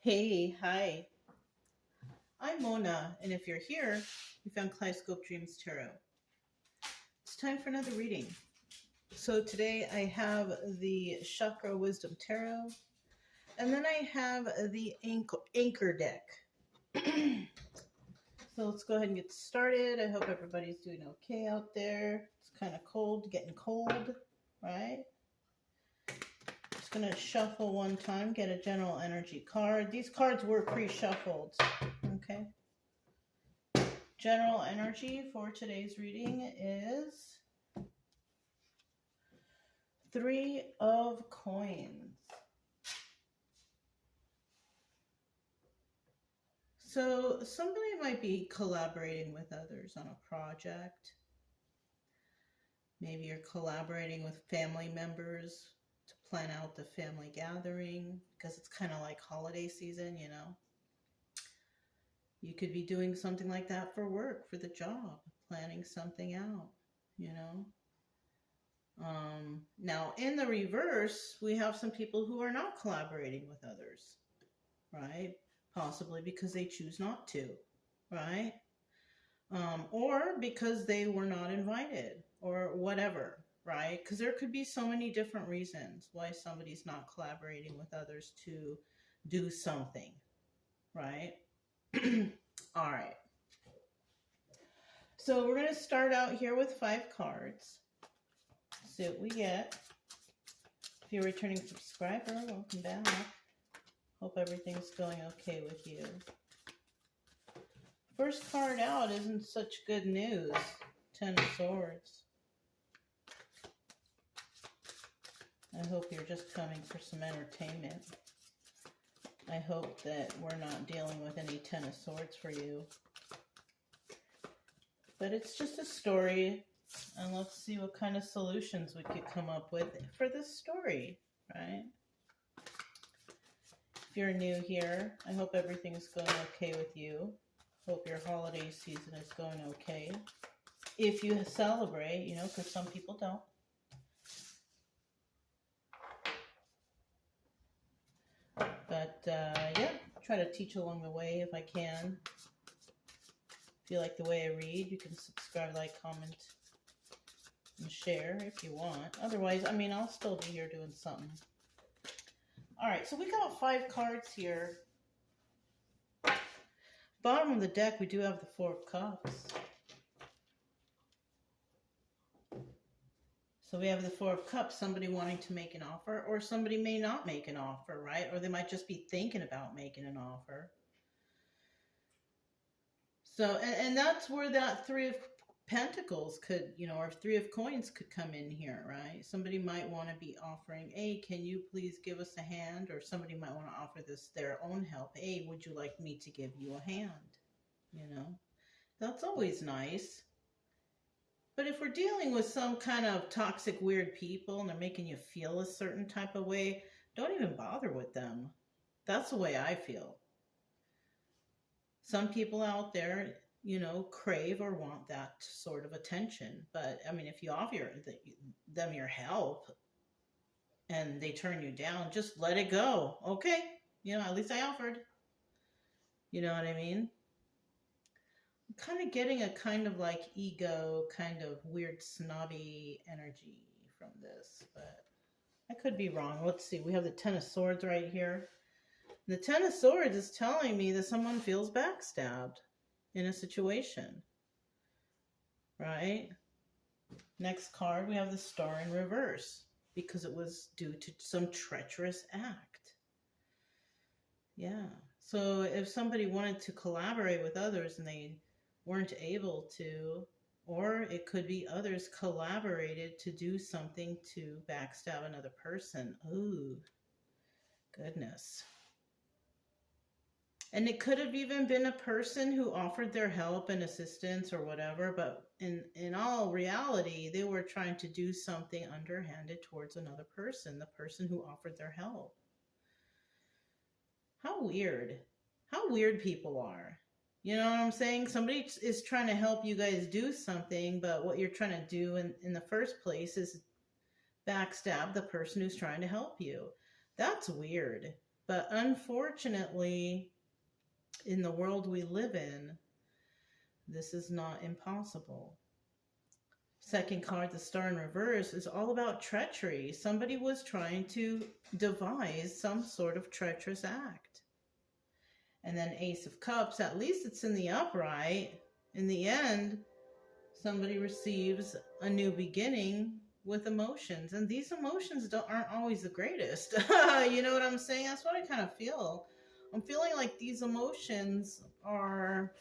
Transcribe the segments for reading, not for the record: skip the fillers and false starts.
Hey, hi. I'm Mona, and if you're here, you found Kaleidoscope Dreams Tarot. It's time for another reading. So today I have the Chakra Wisdom Tarot, and then I have the Anchor deck. So let's go ahead and get started. I hope everybody's doing okay out there. It's kind of cold, getting cold, right? Just going to shuffle one time, get a general energy card. These cards were pre-shuffled, okay? General energy for today's reading is Three of Coins. So somebody might be collaborating with others on a project. Maybe you're collaborating with family members to plan out the family gathering because it's kind of like holiday season, you know. You could be doing something like that for work, for the job, planning something out, you know. Now, in the reverse, we have some people who are not collaborating with others, right? Possibly because they choose not to, right? Or because they were not invited or whatever, right? Because there could be so many different reasons why somebody's not collaborating with others to do something, right? All right. So we're going to start out here with 5 cards. See what we get. If you're a returning subscriber, welcome back. Hope everything's going okay with you. First card out isn't such good news. 10 of Swords. I hope you're just coming for some entertainment. I hope that we're not dealing with any 10 of Swords for you. But it's just a story, and let's see what kind of solutions we could come up with for this story, right? If you're new here, I hope everything's going okay with you. Hope your holiday season is going okay. If you celebrate, you know, because some people don't. But yeah, try to teach along the way if I can. If you like the way I read, you can subscribe, like, comment, and share if you want. Otherwise, I mean, I'll still be here doing something. All right, so we got 5 cards here. Bottom of the deck, we do have the 4 of Cups. So we have the 4 of Cups, somebody wanting to make an offer, or somebody may not make an offer, right? Or they might just be thinking about making an offer. So, and that's where that 3 of Pentacles could, you know, or 3 of Coins could come in here, right? Somebody might want to be offering, hey, can you please give us a hand? Or somebody might want to offer this their own help. Hey, would you like me to give you a hand? You know, that's always nice. But if we're dealing with some kind of toxic, weird people and they're making you feel a certain type of way, don't even bother with them. That's the way I feel. Some people out there, you know, crave or want that sort of attention. But, I mean, if you offer them your help and they turn you down, just let it go. Okay, you know, at least I offered. You know what I mean? I'm kind of getting a kind of like ego, kind of weird snobby energy from this, but I could be wrong. Let's see. We have the 10 of Swords right here. The 10 of Swords is telling me that someone feels backstabbed in a situation, right? Next card, we have the Star in reverse because it was due to some treacherous act. Yeah. So if somebody wanted to collaborate with others and they weren't able to, or it could be others collaborated to do something to backstab another person. Ooh, goodness. And it could have even been a person who offered their help and assistance or whatever, but in all reality, they were trying to do something underhanded towards another person, the person who offered their help. How weird. How weird people are. You know what I'm saying? Somebody is trying to help you guys do something, but what you're trying to do in the first place is backstab the person who's trying to help you. That's weird. But unfortunately, in the world we live in, this is not impossible. Second card, the Star in reverse, is all about treachery. Somebody was trying to devise some sort of treacherous act. And then Ace of Cups, at least it's in the upright. In the end, somebody receives a new beginning with emotions. And these emotions aren't always the greatest. You know what I'm saying? That's what I kind of feel. I'm feeling like these emotions are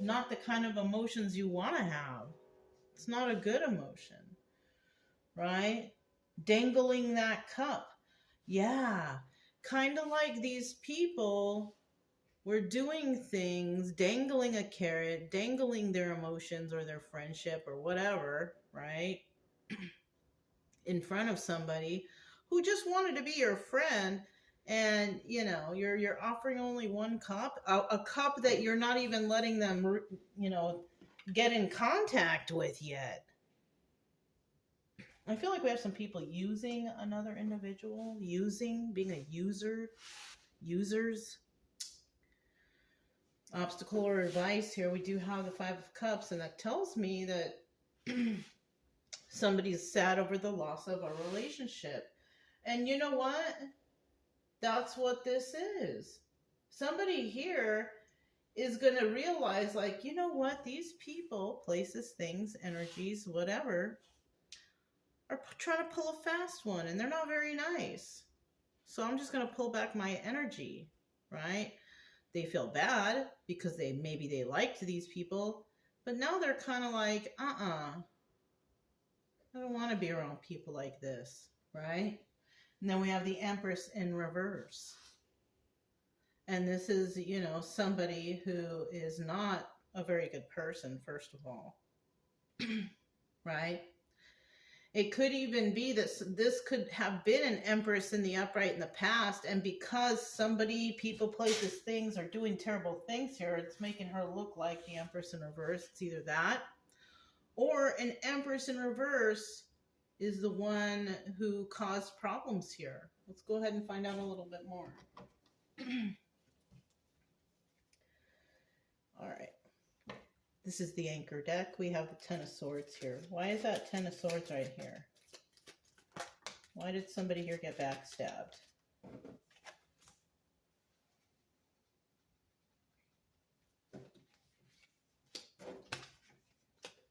not the kind of emotions you want to have. It's not a good emotion, right? Dangling that cup. Yeah, kind of like these people were doing things, dangling a carrot, dangling their emotions or their friendship or whatever, right? In front of somebody who just wanted to be your friend. And you're offering only one cup, a cup that you're not even letting them get in contact with yet. I feel like we have some people using another individual, being a users. Obstacle or advice here, we do have the Five of Cups, and that tells me that somebody's sad over the loss of a relationship. And you know what? That's what this is. Somebody here is going to realize, like, you know what? These people, places, things, energies, whatever, are trying to pull a fast one, and they're not very nice. So I'm just going to pull back my energy, right? They feel bad because maybe they liked these people, but now they're kind of like, I don't want to be around people like this, right? And then we have the Empress in reverse. And this is, somebody who is not a very good person, first of all, right? It could even be that this could have been an Empress in the upright in the past, and because people, places, things are doing terrible things here, it's making her look like the Empress in reverse. It's either that, or an Empress in reverse is the one who caused problems here. Let's go ahead and find out a little bit more. All right. This is the Anchor deck. We have the Ten of Swords here. Why is that Ten of Swords right here? Why did somebody here get backstabbed?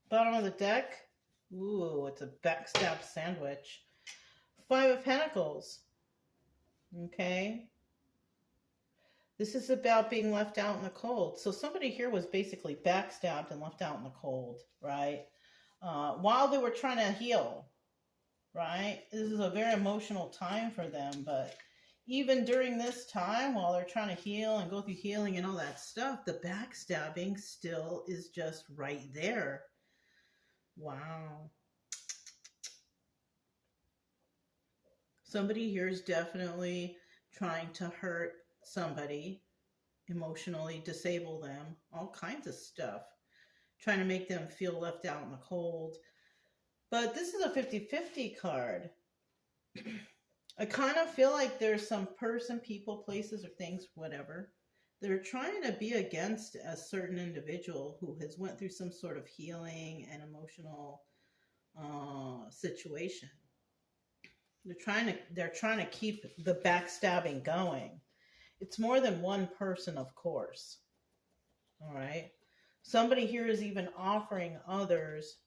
Bottom of the deck. Ooh, it's a backstab sandwich. Five of Pentacles. Okay. This is about being left out in the cold. So somebody here was basically backstabbed and left out in the cold, right? While they were trying to heal, right? This is a very emotional time for them, but even during this time, while they're trying to heal and go through healing and all that stuff, the backstabbing still is just right there. Wow. Somebody here is definitely trying to hurt somebody, emotionally disable them, all kinds of stuff, trying to make them feel left out in the cold. But this is a 50-50 card. I kind of feel like there's some person, people, places, or things, whatever, that are trying to be against a certain individual who has went through some sort of healing and emotional situation. They're trying to keep the backstabbing going. It's more than one person, of course. All right. Somebody here is even offering others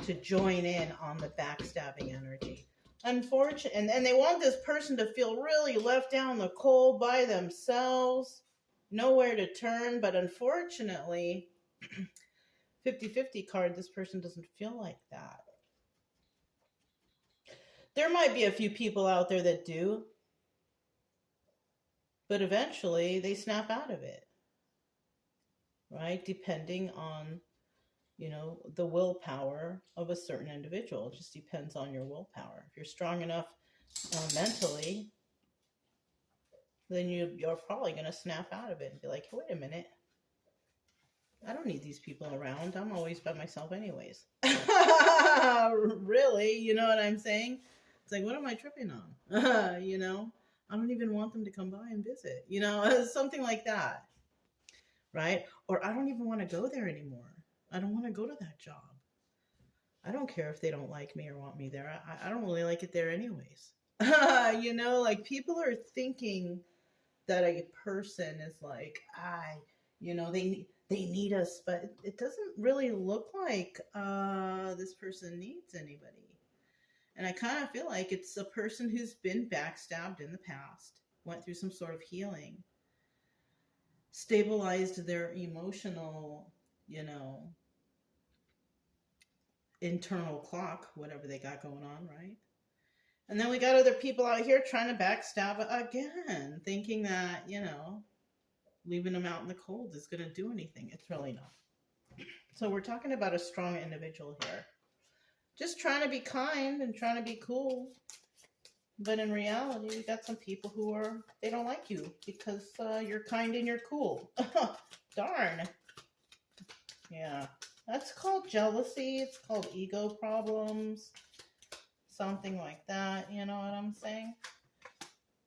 to join in on the backstabbing energy. Unfortunately, and they want this person to feel really left down in the cold by themselves, nowhere to turn. But unfortunately, 50-50 card, this person doesn't feel like that. There might be a few people out there that do, but eventually they snap out of it, right? Depending on, the willpower of a certain individual. It just depends on your willpower. If you're strong enough mentally, then you're probably going to snap out of it and be like, hey, wait a minute. I don't need these people around. I'm always by myself anyways. Really? You know what I'm saying? It's like, what am I tripping on? I don't even want them to come by and visit, you know, something like that, right? Or I don't even want to go there anymore. I don't want to go to that job. I don't care if they don't like me or want me there. I don't really like it there anyways. You know, like people are thinking that a person is like, you know, they need us, but it doesn't really look like this person needs anybody. And I kind of feel like it's a person who's been backstabbed in the past, went through some sort of healing, stabilized their emotional, you know, internal clock, whatever they got going on, right? And then we got other people out here trying to backstab again, thinking that, you know, leaving them out in the cold is going to do anything. It's really not. So we're talking about a strong individual here. Just trying to be kind and trying to be cool. But in reality, we got some people who they don't like you because you're kind and you're cool. Darn. Yeah. That's called jealousy. It's called ego problems. Something like that. You know what I'm saying?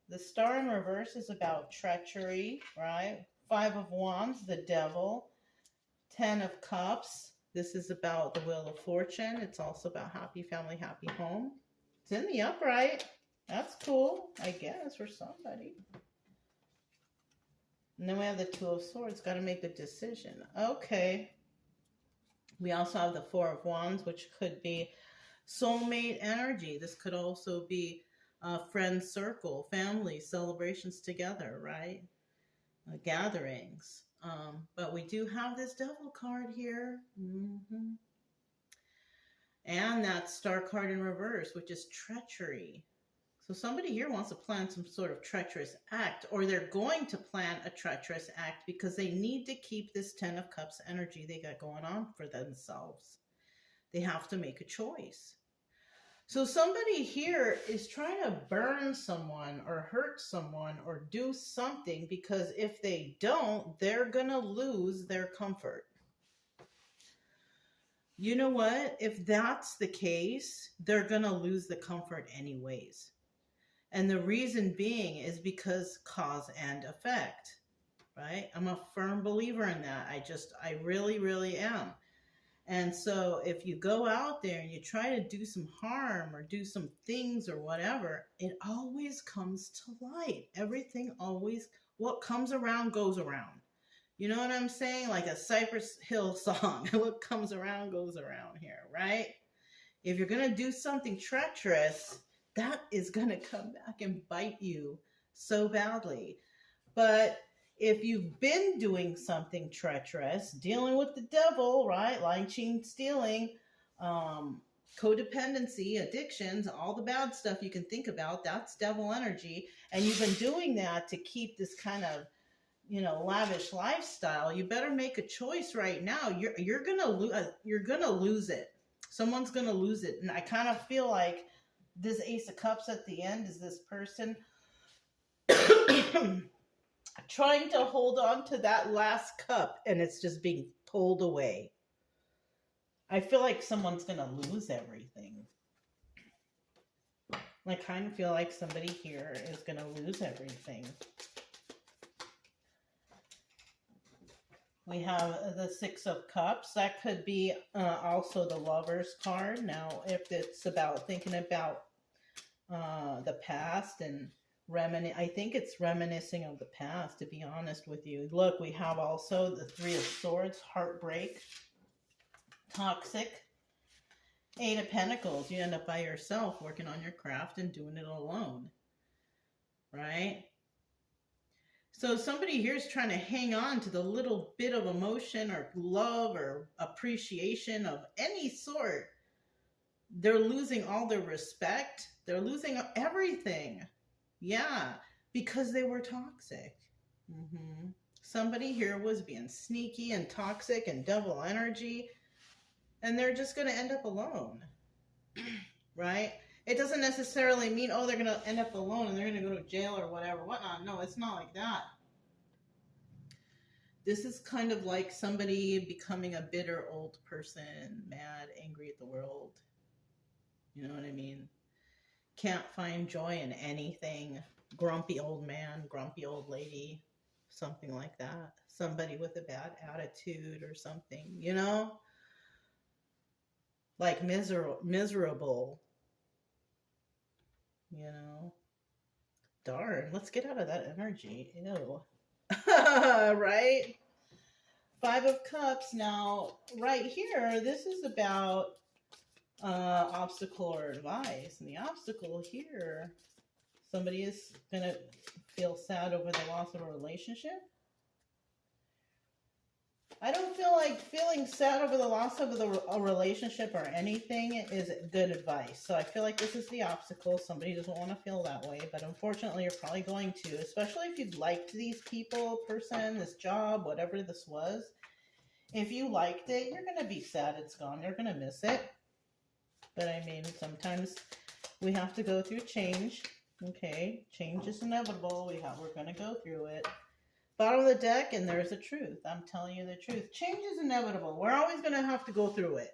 The star in reverse is about treachery, right? 5 of Wands, the devil. 10 of Cups. This is about the Wheel of Fortune. It's also about happy family, happy home. It's in the upright. That's cool, I guess, for somebody. And then we have the 2 of Swords. Got to make a decision. Okay. We also have the 4 of Wands, which could be soulmate energy. This could also be a friend circle, family, celebrations together, right? Gatherings. But we do have this devil card here. Mm-hmm. And that star card in reverse, which is treachery. So somebody here wants to plan some sort of treacherous act, or they're going to plan a treacherous act because they need to keep this 10 of Cups energy they got going on for themselves. They have to make a choice. So somebody here is trying to burn someone or hurt someone or do something because if they don't, they're going to lose their comfort. You know what? If that's the case, they're going to lose the comfort anyways. And the reason being is because cause and effect, right? I'm a firm believer in that. I really, really am. And so if you go out there and you try to do some harm or do some things or whatever, it always comes to light. Everything always, what comes around goes around. You know what I'm saying? Like a Cypress Hill song. What comes around goes around here, right? If you're going to do something treacherous, that is going to come back and bite you so badly. But if you've been doing something treacherous, dealing with the devil, right? Lying, cheating, stealing, codependency, addictions, all the bad stuff you can think about, that's devil energy. And you've been doing that to keep this kind of, you know, lavish lifestyle. You better make a choice right now. You're gonna lose it. Someone's gonna lose it. And I kind of feel like this Ace of Cups at the end is this person trying to hold on to that last cup and it's just being pulled away. I feel like someone's going to lose everything. I kind of feel like somebody here is going to lose everything. We have the 6 of Cups. That could be also the Lover's card. Now, if it's about thinking about the past and I think it's reminiscing of the past, to be honest with you. Look, we have also the 3 of Swords, heartbreak, toxic, 8 of Pentacles. You end up by yourself working on your craft and doing it alone, right? So somebody here is trying to hang on to the little bit of emotion or love or appreciation of any sort. They're losing all their respect. They're losing everything. Yeah, because they were toxic. Mm-hmm. Somebody here was being sneaky and toxic and devil energy, and they're just going to end up alone, right? It doesn't necessarily mean, oh, they're going to end up alone and they're going to go to jail or whatever, whatnot. No, it's not like that. This is kind of like somebody becoming a bitter old person, mad, angry at the world. You know what I mean? Can't find joy in anything. grumpy old man, grumpy old lady, something like that. Somebody with a bad attitude or something, you know? Like miserable, you know? Darn, let's get out of that energy. Ew. Right? Five of Cups. Now, right here, this is about obstacle or advice. And the obstacle here, somebody is going to feel sad over the loss of a relationship. I don't feel like feeling sad over the loss of a relationship or anything is good advice. So I feel like this is the obstacle. Somebody doesn't want to feel that way, but unfortunately you're probably going to, especially if you liked these people, person, this job, whatever this was. If you liked it, you're going to be sad it's gone. You're going to miss it. But I mean, sometimes we have to go through change. Okay, change is inevitable. We're going to go through it. Bottom of the deck, and there's the truth. I'm telling you the truth. Change is inevitable. We're always going to have to go through it.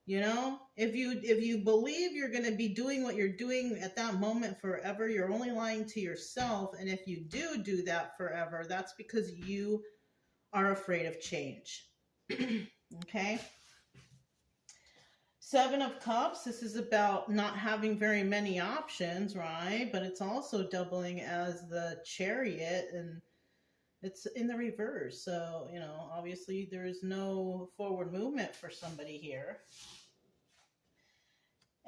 You know, if you believe you're going to be doing what you're doing at that moment forever, you're only lying to yourself. And if you do that forever, that's because you are afraid of change. Okay? Seven of Cups, this is about not having very many options, right? But it's also doubling as the Chariot, and it's in the reverse. So, you know, obviously there is no forward movement for somebody here.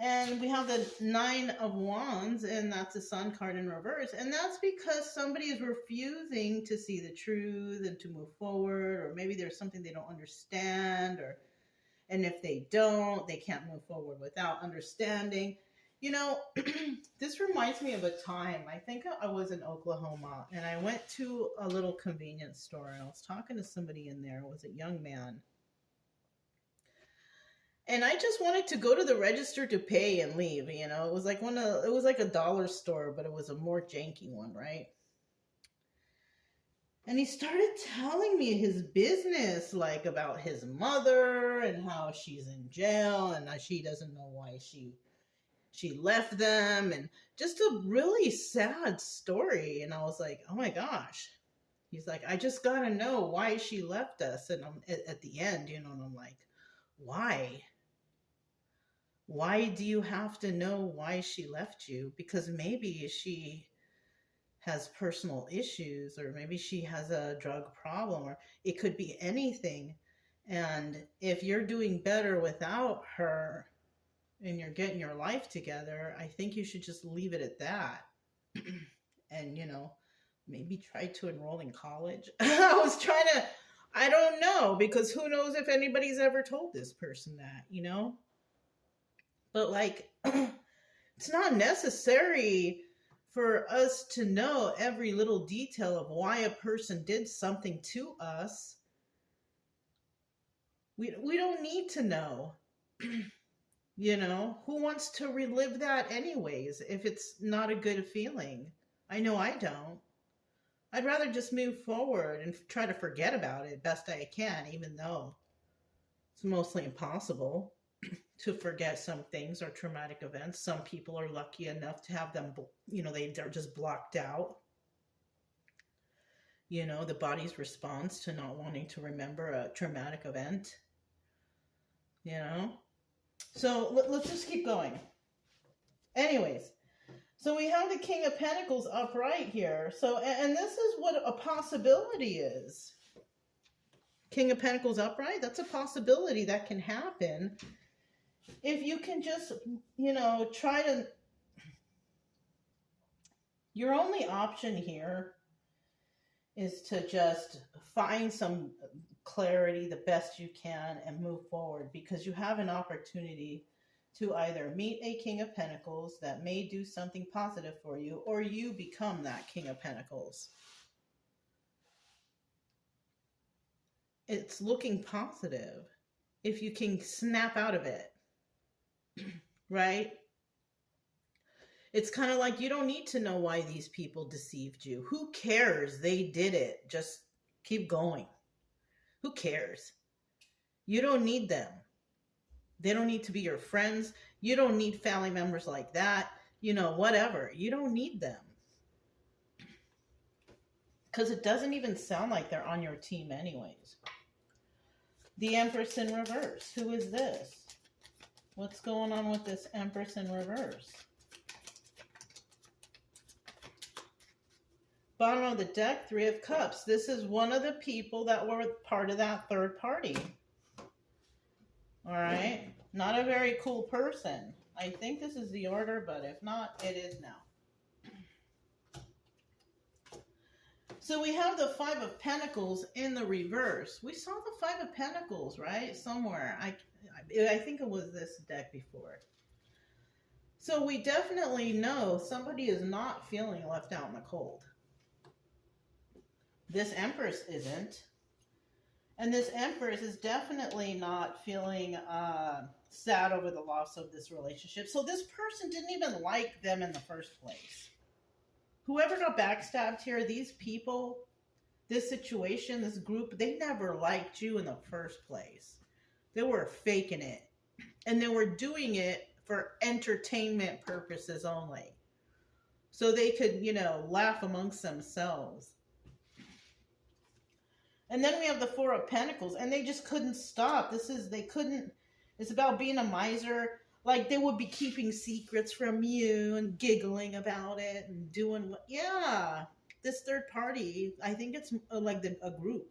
And we have the Nine of Wands, and that's the Sun card in reverse. And that's because somebody is refusing to see the truth and to move forward, or maybe there's something they don't understand, and if they don't, they can't move forward without understanding. You know, this reminds me of a time, I think I was in Oklahoma, and I went to a little convenience store, and I was talking to somebody in there. It was a young man. And I just wanted to go to the register to pay and leave, you know. It was like a dollar store, but it was a more janky one, right? And he started telling me his business, like about his mother and how she's in jail and she doesn't know why she left them, and just a really sad story. And I was like, oh my gosh. He's like, I just got to know why she left us. And I'm at the end, you know, and I'm like, why? Why do you have to know why she left you? Because maybe she has personal issues, or maybe she has a drug problem, or it could be anything. And if you're doing better without her and you're getting your life together, I think you should just leave it at that. And, you know, maybe try to enroll in college. I don't know, because who knows if anybody's ever told this person that, you know? But like, it's not necessary for us to know every little detail of why a person did something to us. We don't need to know. You know, who wants to relive that anyways if it's not a good feeling? I know I don't. I'd rather just move forward and try to forget about it best I can, even though it's mostly impossible to forget some things or traumatic events. Some people are lucky enough to have them, you know, they're just blocked out. You know, the body's response to not wanting to remember a traumatic event. You know? So let's just keep going. Anyways, so we have the King of Pentacles upright here. So, and this is what a possibility is. King of Pentacles upright, that's a possibility that can happen. If you can just, you know, try to, your only option here is to just find some clarity the best you can and move forward, because you have an opportunity to either meet a King of Pentacles that may do something positive for you, or you become that King of Pentacles. It's looking positive if you can snap out of it. Right? It's kind of like, you don't need to know why these people deceived you. Who cares? They did it. Just keep going. Who cares? You don't need them. They don't need to be your friends. You don't need family members like that. You know, whatever. You don't need them. Because it doesn't even sound like they're on your team anyways. The Empress in reverse. Who is this? What's going on with this Empress in reverse? Bottom of the deck, Three of Cups. This is one of the people that were part of that third party. All right. Not a very cool person. I think this is the order, but if not, it is now. So we have the Five of Pentacles in the reverse. We saw the Five of Pentacles, right? Somewhere. I think it was this deck before. So we definitely know somebody is not feeling left out in the cold. This Empress isn't. And this Empress is definitely not feeling sad over the loss of this relationship. So this person didn't even like them in the first place. Whoever got backstabbed here, these people, this situation, this group, they never liked you in the first place. They were faking it. And they were doing it for entertainment purposes only. So they could, you know, laugh amongst themselves. And then we have the Four of Pentacles, and they just couldn't stop. It's about being a miser. Like, they would be keeping secrets from you and giggling about it and doing what, yeah. This third party, I think it's like a group.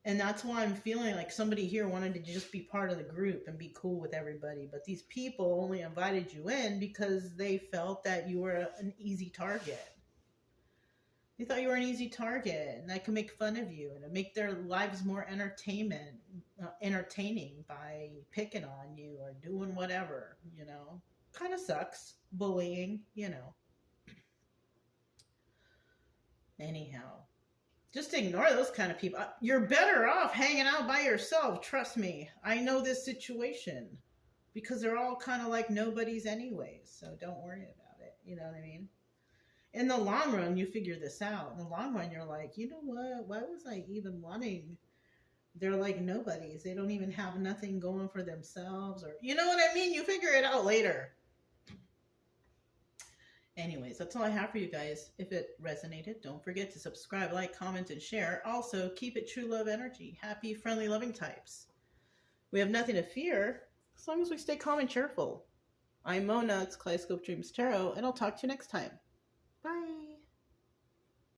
And that's why I'm feeling like somebody here wanted to just be part of the group and be cool with everybody. But these people only invited you in because they felt that you were an easy target. They thought you were an easy target and I could make fun of you and make their lives more entertaining by picking on you or doing whatever, you know. Kind of sucks. Bullying, you know. Anyhow, just ignore those kind of people. You're better off hanging out by yourself. Trust me. I know this situation because they're all kind of like nobodies anyways. So don't worry about it. You know what I mean? In the long run, you figure this out. In the long run, you're like, you know what? Why was I even wanting? They're like nobodies. They don't even have nothing going for themselves. Or, you know what I mean? You figure it out later. Anyways, that's all I have for you guys. If it resonated, don't forget to subscribe, like, comment, and share. Also, keep it true love energy. Happy, friendly, loving types. We have nothing to fear as long as we stay calm and cheerful. I'm Mona. It's Kaleidoscope Dreams Tarot, and I'll talk to you next time. Bye.